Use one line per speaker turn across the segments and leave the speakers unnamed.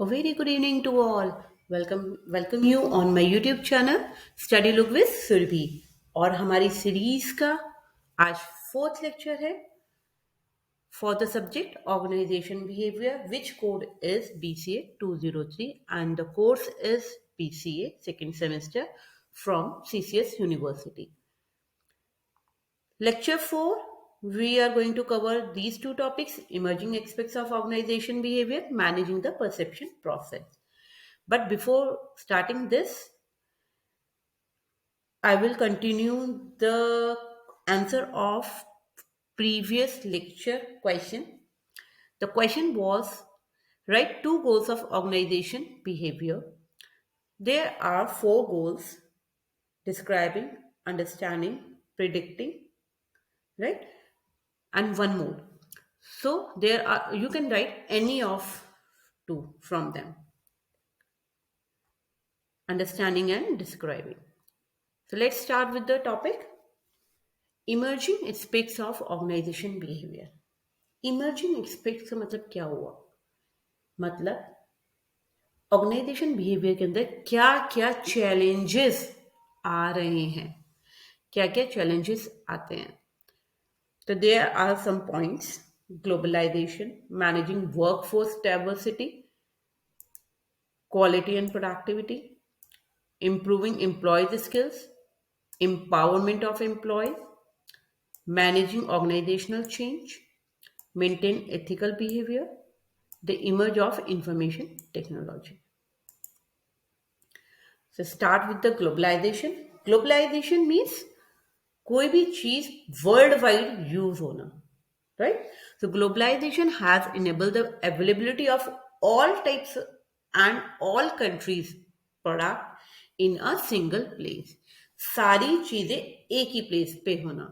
A very good evening to all. Welcome you on my YouTube channel Study Look with Surabhi. और हमारी series का आज fourth lecture है for the subject organization behavior, which code is BCA 203 and the course is BCA second semester from CCS University. Lecture 4, we are going to cover these two topics: emerging aspects of organization behavior, managing the perception process. But before starting this, I will continue the answer of previous lecture question. The question was, write two goals of organization behavior. There are four goals: describing, understanding, predicting, right? And one more. So there are, you can write any of two from them: understanding and describing. So let's start with the topic: emerging aspects of organization behavior. Emerging aspects का मतलब क्या हुआ? मतलब organisation behaviour के अंदर क्या क्या challenges आ रहे हैं, क्या क्या चैलेंजेस आते हैं. तो there are some points: globalisation, managing workforce diversity, quality and productivity, improving employees' skills, empowerment of employees, managing organizational change, maintain ethical behavior, the emerge of information technology. So start with the globalization. Globalization means कोई भी चीज world wide use होना, right? So globalization has enabled the availability of all types and all countries product in a single place. सारी चीजें एक ही place पे होना,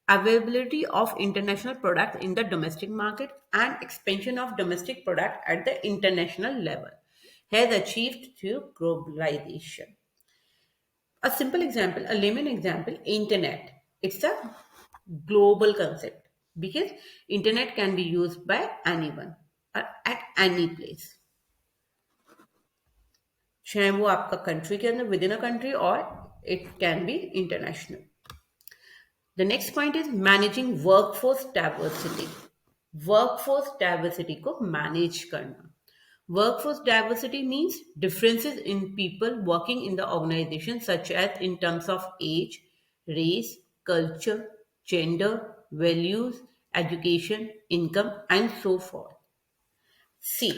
availability of international product in the domestic market and expansion of domestic product at the international level has achieved through globalization. A simple example, a layman example: internet. It's a global concept because internet can be used by anyone or at any place, चाहे वो आपका country के अंदर with in a country और it can be international. The next point is managing workforce diversity. Workforce diversity को manage करना. Workforce diversity means differences in people working in the organization, such as in terms of age, race, culture, gender, values, education, income, and so forth. See,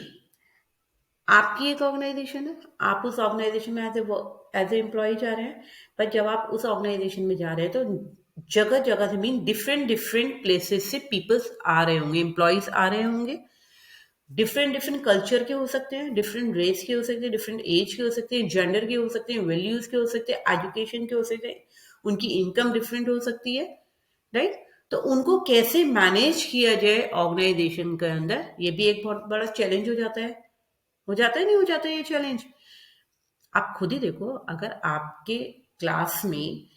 आपकी एक organisation है, आप उस organisation में as a employ जा रहे हैं, पर जब आप उस ऑर्गेनाइजेशन में जा रहे हैं तो जगह जगह से मीन डिफरेंट डिफरेंट प्लेसेस से पीपल्स आ रहे होंगे, एम्प्लॉयज आ रहे होंगे, डिफरेंट डिफरेंट कल्चर के हो सकते हैं, डिफरेंट रेस के हो सकते हैं, डिफरेंट एज के हो सकते हैं, जेंडर के हो सकते हैं, वैल्यूज के हो सकते हैं, एजुकेशन के हो सकते हैं, उनकी इनकम डिफरेंट हो सकती है, राइट? तो उनको कैसे मैनेज किया जाए ऑर्गेनाइजेशन के अंदर, ये भी एक बहुत बड़ा चैलेंज हो जाता है. हो जाता है, नहीं हो जाता है ये चैलेंज? आप खुद ही देखो, अगर आपके क्लास में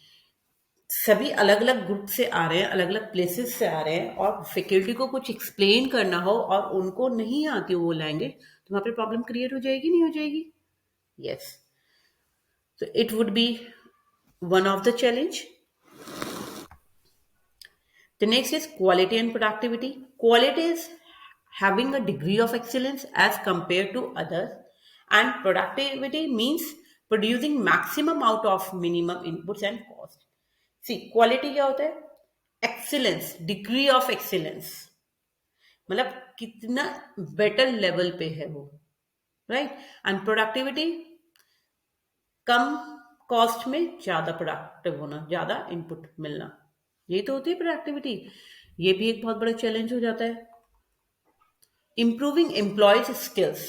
सभी अलग अलग ग्रुप से आ रहे हैं, अलग अलग प्लेसेस से आ रहे हैं, और फैकल्टी को कुछ एक्सप्लेन करना हो और उनको नहीं आती वो लैंग्वेज, तो वहां पे प्रॉब्लम क्रिएट हो जाएगी, नहीं हो जाएगी? यस. तो it would be one of the challenge. The next is quality and productivity. Quality is having a degree of excellence as compared to others, and productivity means producing maximum out of minimum inputs and cost. See, quality क्या होता है? Excellence, degree of excellence. मतलब कितना better level पे है वो, right? And productivity, come cost में ज्यादा प्रोडक्टिव होना, ज्यादा इनपुट मिलना, ये तो होती है प्रोडक्टिविटी. ये भी एक बहुत बड़ा चैलेंज हो जाता है. Improving employees' skills.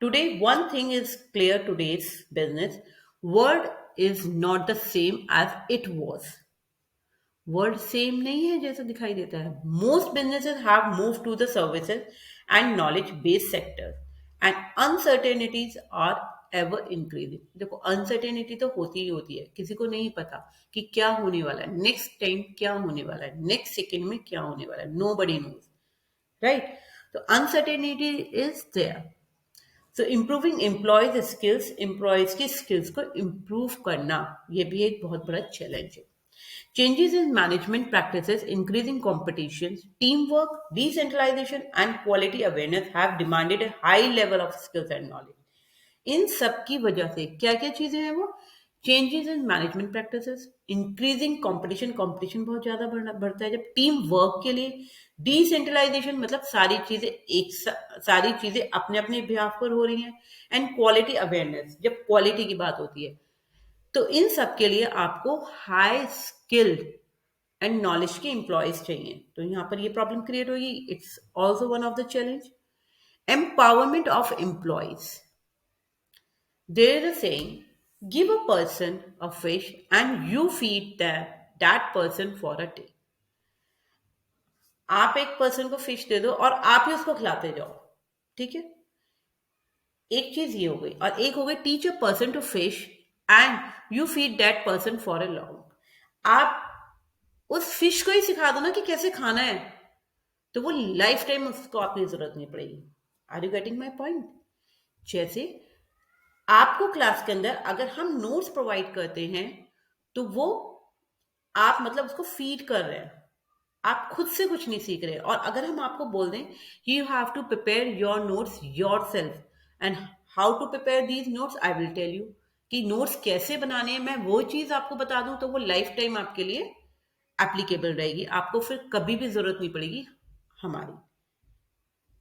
Today, one thing is clear: today's business world is not the same as it was. Word same नहीं है जैसा दिखाई देता है. Most businesses have move to the services and knowledge based sector and uncertainties are ever increasing. देखो, uncertainty तो होती ही होती है, किसी को नहीं पता कि क्या होने वाला है, नेक्स्ट टाइम क्या होने वाला है, नेक्स्ट सेकेंड में क्या होने वाला है, नो बडी नोज, राइट? तो uncertainty is there. So improving employees skills, employees की स्किल्स को इम्प्रूव करना, ये भी एक बहुत बड़ा चैलेंज है. Changes in management practices, increasing competition, teamwork, decentralization, and quality awareness have demanded a high level of skills and knowledge. इन सब की वजह से क्या क्या चीजें हैं वो, changes in management practices, increasing competition, competition बहुत ज्यादा बढ़ता है जब टीम वर्क के लिए, डिसेंट्रलाइजेशन मतलब सारी चीजें अपने अपने बिहाफ पर हो रही हैं, एंड क्वालिटी अवेयरनेस जब क्वालिटी की बात होती है. तो इन सब के लिए आपको हाई स्किल्ड एंड नॉलेज के एम्प्लॉयज चाहिए. तो यहाँ पर ये प्रॉब्लम क्रिएट होगी. It's also one of the challenge. Empowerment of employees. There is a saying, give a person a fish and you feed that person for a day. आप एक person को फिश दे दो और आप ही उसको खिलाते जाओ. ठीक है, एक चीज ये हो गई. और एक हो गई, teach a person to fish and you feed that person for a long. आप उस फिश को ही सिखा दो ना कि कैसे खाना है, तो वो लाइफ टाइम उसको आपकी जरूरत नहीं पड़ेगी. Are you getting my point? जैसे आपको क्लास के अंदर अगर हम नोट्स प्रोवाइड करते हैं, तो वो आप मतलब उसको फीड कर रहे हैं, आप खुद से कुछ नहीं सीख रहे. और अगर हम आपको बोल दें you have to prepare your notes yourself, and how to prepare these notes I will tell you, कि नोट्स कैसे बनाने हैं, मैं वो चीज आपको बता दूं, तो वो लाइफ टाइम आपके लिए एप्लीकेबल रहेगी. आपको फिर कभी भी जरूरत नहीं पड़ेगी हमारी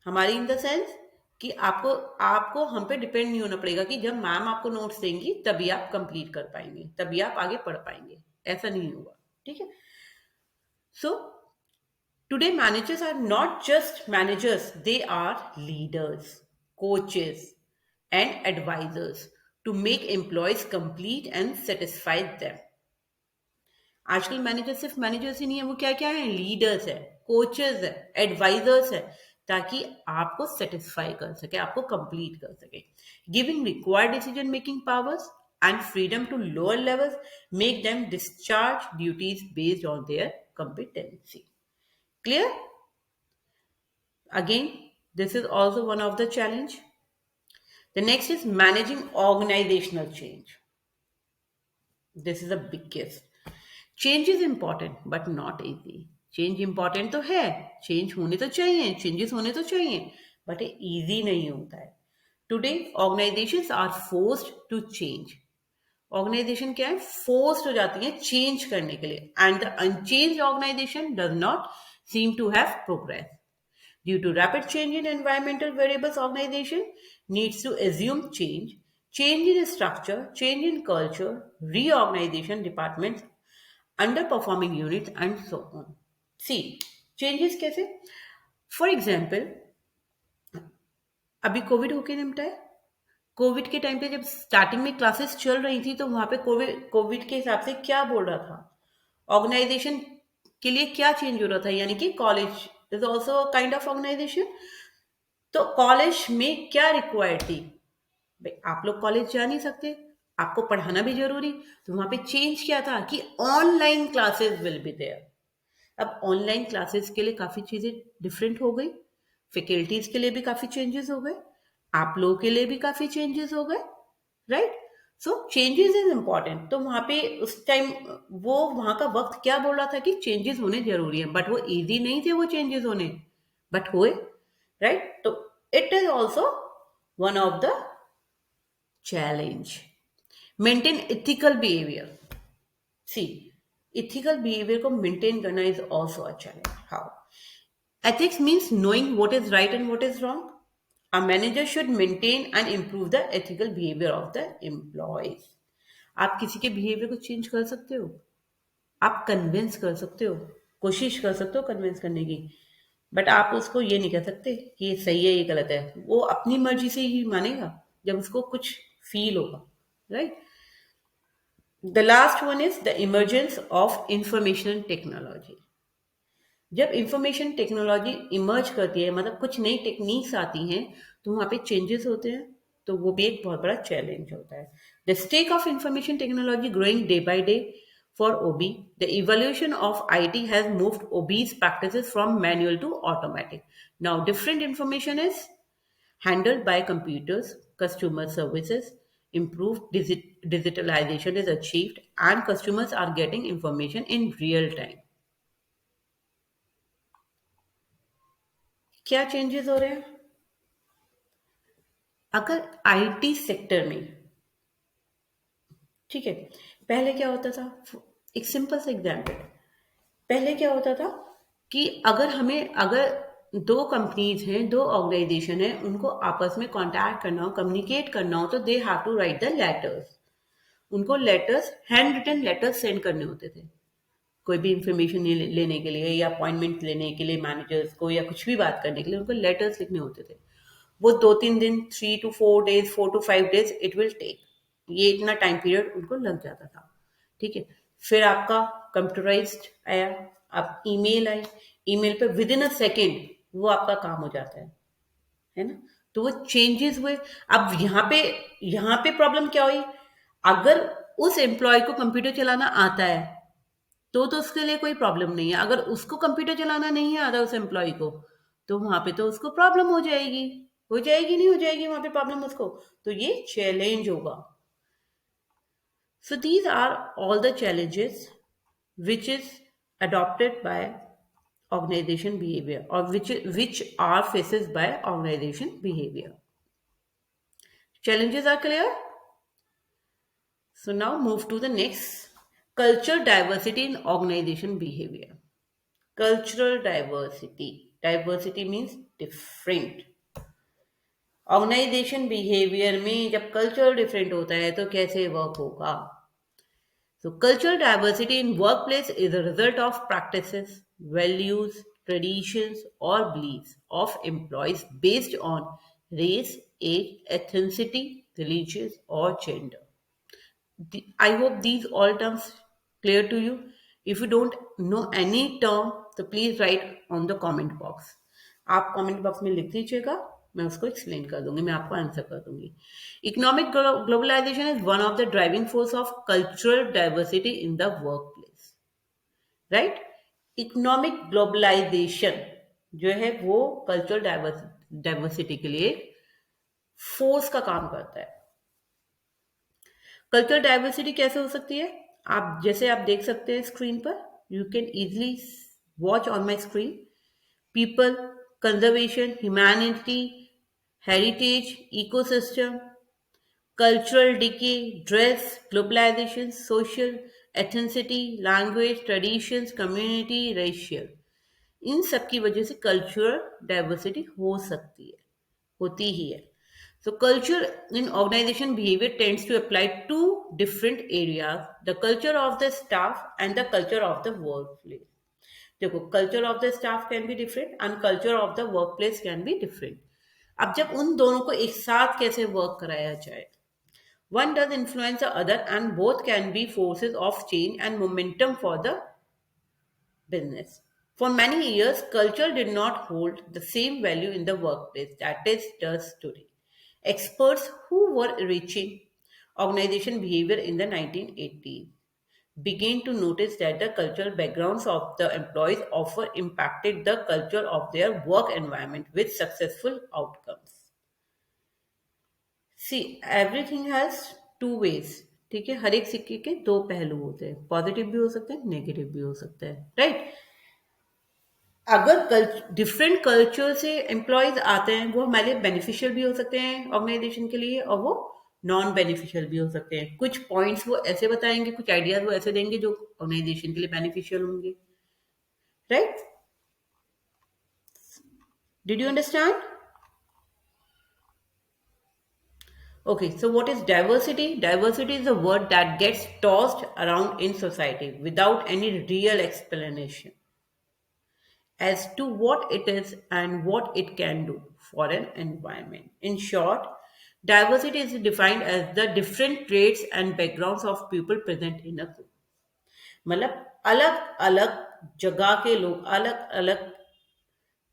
हमारी इन द सेंस कि आपको आपको हम पे डिपेंड नहीं होना पड़ेगा कि जब मैम आपको नोट्स देंगी तभी आप कंप्लीट कर पाएंगे, तभी आप आगे पढ़ पाएंगे. ऐसा नहीं होगा. ठीक है. So today managers are not just managers, they are leaders, coaches and advisors to make employees complete and satisfy them. आजकल मैनेजर सिर्फ मैनेजर्स ही नहीं है, वो क्या क्या है, लीडर्स है, कोचेस है, एडवाइजर्स है, ताकि आपको सेटिस्फाई कर सके, आपको कंप्लीट कर सके. Giving required decision making powers and freedom to lower levels make them discharge duties based on their competency. Clear? Again, this is also one of the challenge. The next is managing organizational change. This is the biggest. Change is important but not easy. Change important तो है, change होने तो चाहिए, changes होने तो चाहिए, but ये easy नहीं होता है. Today organisations are forced to change. Organisation क्या है, फोर्स्ड हो जाती है चेंज करने के लिए, and the unchanged organisation does not seem to have progress. Due to rapid change in environmental variables, organization needs to assume change in structure, change in culture, reorganization departments, underperforming units, and so on. See, changes कैसे? For example, अभी Covid होके निपटा है. Covid के time पे जब starting में classes चल रही थी, तो वहां पे कोविड के हिसाब से क्या बोल रहा था, ऑर्गेनाइजेशन के लिए क्या चेंज हो रहा था, यानी कि college is also kind of organisation. तो कॉलेज में क्या रिक्वायर्ड थी, भाई आप लोग कॉलेज जा नहीं सकते, आपको पढ़ाना भी जरूरी, तो वहां पे चेंज क्या था कि online classes will be there. अब ऑनलाइन क्लासेस के लिए काफी चीजें डिफरेंट हो गई, फैकल्टीज के लिए भी काफी चेंजेस हो गए, आप लोगों के लिए भी काफी चेंजेस हो गए, right. So changes is important. तो वहां पे उस टाइम वो वहां का वक्त क्या बोल रहा था कि चेंजेस होने जरूरी है, बट वो इजी नहीं थे वो चेंजेस होने, बट हुए, राइट. तो it is also one of the challenge. Maintain ethical behaviour. See, ethical behaviour को मेंटेन करना is also a challenge. How? Ethics means knowing what is right and what is wrong. A manager should maintain and improve the ethical behavior of the employees. आप किसी के behaviour को change कर सकते हो, आप कन्विंस कर सकते हो, कोशिश कर सकते हो कन्विंस करने की, बट आप उसको ये नहीं कह सकते कि ये सही है ये गलत है. वो अपनी मर्जी से ही मानेगा जब उसको कुछ फील होगा, right. The last one is the emergence of information technology. जब इंफॉर्मेशन टेक्नोलॉजी इमर्ज करती है, मतलब कुछ नई टेक्निक्स आती हैं, तो वहाँ पे चेंजेस होते हैं, तो वो भी एक बहुत बड़ा चैलेंज होता है. The stake of information technology growing day by day for OB. The evolution of IT has moved OB's practices from manual to automatic. Now different information is handled by computers, customer services, improved digitalization is achieved, and customers are getting information in real time. क्या changes हो रहे हैं? अगर IT sector में, ठीक है, पहले क्या होता था, एक सिंपल सा एग्जांपल, पहले क्या होता था कि अगर दो कंपनीज हैं, दो ऑर्गेनाइजेशन है, उनको आपस में कांटेक्ट करना हो, कम्युनिकेट करना हो, तो they have to write the letters. उनको letters, hand written letters send करने होते थे, कोई भी इंफॉर्मेशन लेने के लिए या अपॉइंटमेंट लेने के लिए मैनेजर्स को, या कुछ भी बात करने के लिए उनको लेटर्स लिखने होते थे। वो 2-3 दिन, 3 to 4 days, 4 to 5 days it will take, ये इतना टाइम पीरियड उनको लग जाता था। ठीक है, फिर आपका कंप्यूटराइज्ड आया, अब ईमेल आई, ईमेल पे विद इन अ सेकेंड वो आपका काम हो जाता है ना। तो वो चेंजेस हुए। अब यहाँ पे प्रॉब्लम क्या हुई, अगर उस एम्प्लॉय को कंप्यूटर चलाना आता है तो उसके लिए कोई प्रॉब्लम नहीं है। अगर उसको कंप्यूटर चलाना नहीं आता उस एम्प्लॉय को, तो वहां पे तो उसको प्रॉब्लम हो जाएगी, नहीं हो जाएगी वहां पे प्रॉब्लम उसको, तो ये चैलेंज होगा। So these are all the challenges which is adopted by organization behavior, or which are faces by organization behavior. Challenges are clear? So now move to the next, cultural diversity in organization behavior. Cultural diversity. Diversity means different. Organisation behaviour में जब culture different होता है तो कैसे work होगा? So, cultural diversity in workplace is a result of practices, values, traditions, or beliefs of employees based on race, age, ethnicity, religious, or gender. I hope these all terms clear to you. If you don't know any term, तो please write on the comment box. आप comment box में लिख दीजिएगा, मैं उसको explain कर दूंगी, मैं आपको आंसर कर दूंगी। Economic globalisation is one of the driving force of cultural diversity in the workplace, right. Economic globalisation जो है वो कल्चरल डाइवर्सिटी के लिए फोर्स का काम करता है। कल्चरल डाइवर्सिटी कैसे हो सकती है? आप देख सकते हैं स्क्रीन पर, you can easily watch on my screen. People, conservation, humanity, heritage, ecosystem, cultural decay, dress, globalisation, social, ethnicity, language, traditions, community, racial, इन सब की वजह से कल्चरल डाइवर्सिटी हो सकती है, होती ही है। So culture in organization behavior tends to apply to different areas, the culture of the staff and the culture of the workplace. देखो, culture of the staff can be different and culture of the workplace can be different. अब जब उन दोनों को एक साथ कैसे work कराया जाए? One does influence the other and both can be forces of change and momentum for the business. For many years, culture did not hold the same value in the workplace that it does today. Experts who were reaching organization behavior in the 1980s began to notice that the cultural backgrounds of the employees often impacted the culture of their work environment with successful outcomes. See, everything has two ways. ठीक है, हर एक सिक्के के दो पहलू होते हैं, positive भी हो सकते हैं, नेगेटिव भी हो सकता है, राइट। अगर डिफरेंट कल्चर से एम्प्लॉयज आते हैं, वो हमारे लिए बेनिफिशियल भी हो सकते हैं ऑर्गेनाइजेशन के लिए, और वो नॉन बेनिफिशियल भी हो सकते हैं। कुछ पॉइंट्स वो ऐसे बताएंगे, कुछ आइडियाज वो ऐसे देंगे जो ऑर्गेनाइजेशन के लिए बेनिफिशियल होंगे, right. Did you understand? Okay, so what is diversity? Diversity is a word that gets tossed around in society without any real explanation as to what it is and what it can do for an environment. In short, diversity is defined as the different traits and backgrounds of people present in a group. मतलब अलग अलग जगह के लोग, अलग अलग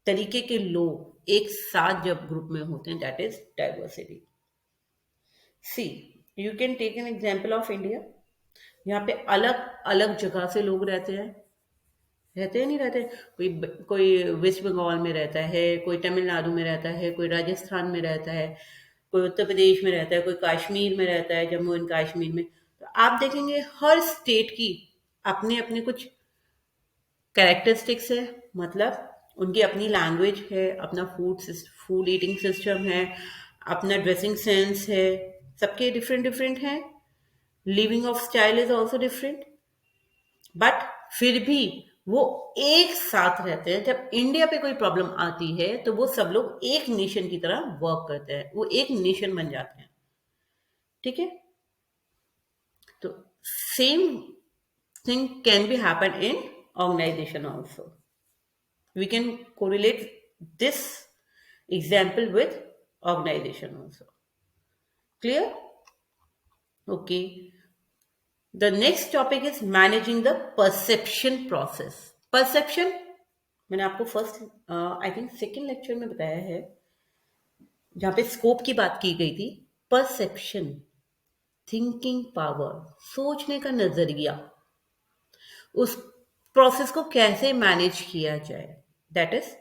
तरीके के लोग एक साथ जब ग्रुप में होते हैं, that is diversity. See, you can take an example of India. यहाँ पे अलग अलग जगह से लोग रहते हैं, नहीं रहते? कोई कोई वेस्ट बंगाल में रहता है, कोई तमिलनाडु में रहता है, कोई राजस्थान में रहता है, कोई उत्तर प्रदेश में रहता है, कोई कश्मीर में रहता है, जम्मू एंड कश्मीर में, तो आप देखेंगे हर स्टेट की अपने अपने कुछ कैरेक्टरिस्टिक्स है। मतलब उनकी अपनी लैंग्वेज है, अपना फूड ईटिंग सिस्टम है, अपना ड्रेसिंग सेंस है, सबके डिफरेंट डिफरेंट हैं। Living of style is also different, but फिर भी वो एक साथ रहते हैं। जब इंडिया पे कोई प्रॉब्लम आती है तो वो सब लोग एक नेशन की तरह वर्क करते हैं, वो एक नेशन बन जाते हैं। ठीक है, तो same thing can be happen in organisation also. We can correlate this example with organization also. Clear? Okay. The next topic is managing the perception process. Perception मैंने आपको first I think second lecture में बताया है, जहां पे scope की बात की गई थी। परसेप्शन, थिंकिंग पावर, सोचने का नजरिया, उस प्रोसेस को कैसे मैनेज किया जाए, that is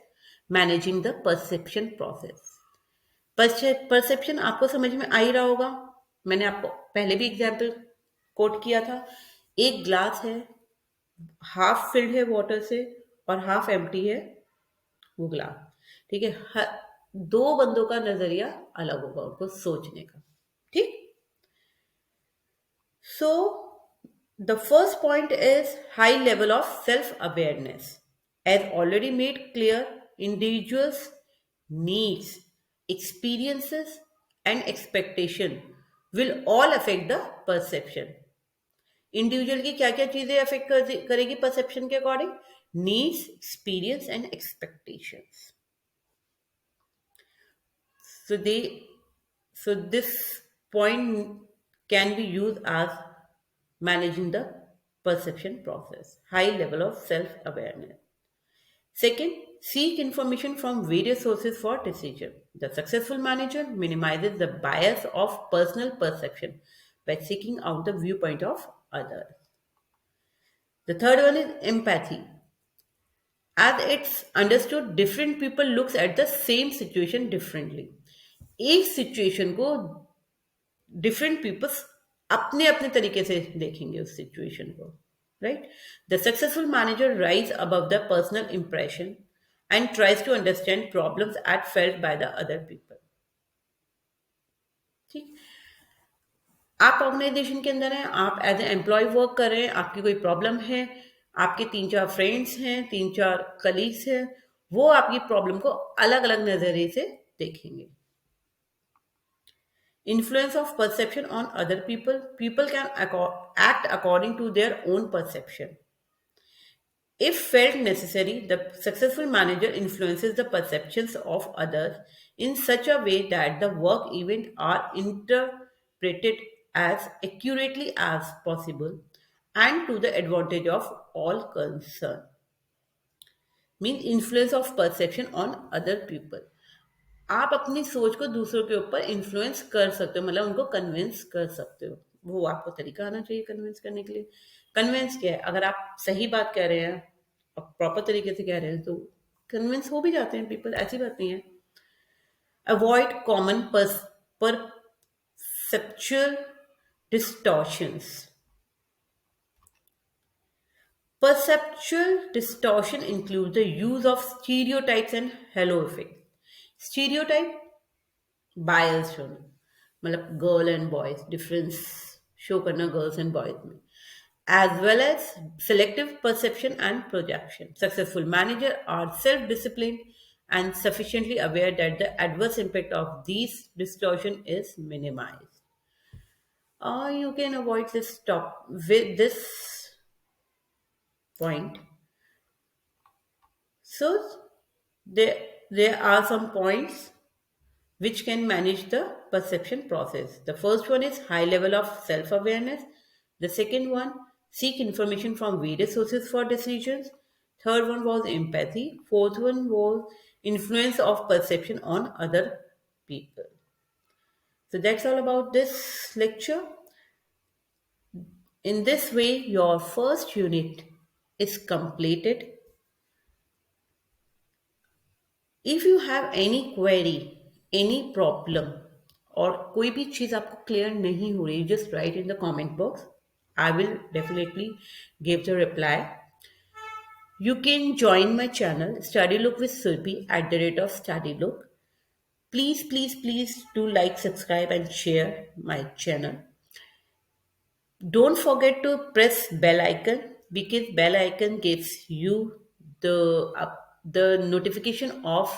managing the perception process. Perception आपको समझ में आ ही रहा होगा, मैंने आपको पहले भी एग्जाम्पल कोट किया था। एक ग्लास है, हाफ फिल्ड है वाटर से और हाफ एम्प्टी है वो ग्लास। ठीक है, दो बंदों का नजरिया अलग होगा उनको सोचने का। ठीक, so the first point is high level of self awareness. As already made clear, individuals needs, experiences and expectation will all affect the perception। Individual की क्या क्या चीजें अफेक्ट करेगी परसेप्शन के according? Needs, experience and expectations. So they, so this point can be used as managing the perception process. High level of self-awareness. Second, seek information from various sources for decision. The successful manager minimizes the bias of personal perception by seeking out the viewpoint of others. The third one is empathy. As it's understood, different people looks at the same situation differently. एक situation को different peoples अपने अपने तरीके से देखेंगे उस situation को, right. The successful manager rise above the personal impression and tries to understand problems at felt by the other people. ठीक, आप ऑर्गेनाइजेशन के अंदर हैं, आप एज ए एम्प्लॉय वर्क कर रहे हैं, आपकी कोई प्रॉब्लम है, आपके 3-4 फ्रेंड्स हैं, 3-4 कलीग्स हैं, वो आपकी प्रॉब्लम को अलग अलग नजरिए से देखेंगे। Influence of perception on other people. People can act according to their own perception. If felt necessary, the successful manager influences the perceptions of others in such a way that the work events are interpreted as accurately as possible and to the advantage of all concerned. Means influence of perception on other people. आप अपनी सोच को दूसरों के ऊपर influence कर सकते हो, मतलब उनको कन्विंस कर सकते हो। वो आपको तरीका आना चाहिए कन्विंस करने के लिए। कन्विंस क्या है? अगर आप सही बात कह रहे हैं और प्रॉपर तरीके से कह रहे हैं तो कन्विंस हो भी जाते हैं पीपल, ऐसी बात नहीं है। Avoid common perceptual distortions. Perceptual distortion includes the use of stereotypes and halo effect. Stereotype bias होना, मतलब girl and boys difference show करना गर्ल्स एंड बॉयज में, as well as selective perception and projection. Successful managers are self-disciplined and sufficiently aware that the adverse impact of these distortion is minimized. You can avoid this stop with this point. So there are some points which can manage the perception process. The first one is high level of self awareness. The second one, seek information from various sources for decisions. Third one was empathy. Fourth one was influence of perception on other people. So that's all about this lecture. In this way, your first unit is completed. If you have any query, any problem, और कोई भी चीज़ आपको clear नहीं हो रही, just right in the comment box. I will definitely give the reply. You can join my channel Study Look with Sulpi at the rate of Study Look. Please, please, please do like, subscribe, and share my channel. Don't forget to press bell icon because bell icon gives you the notification of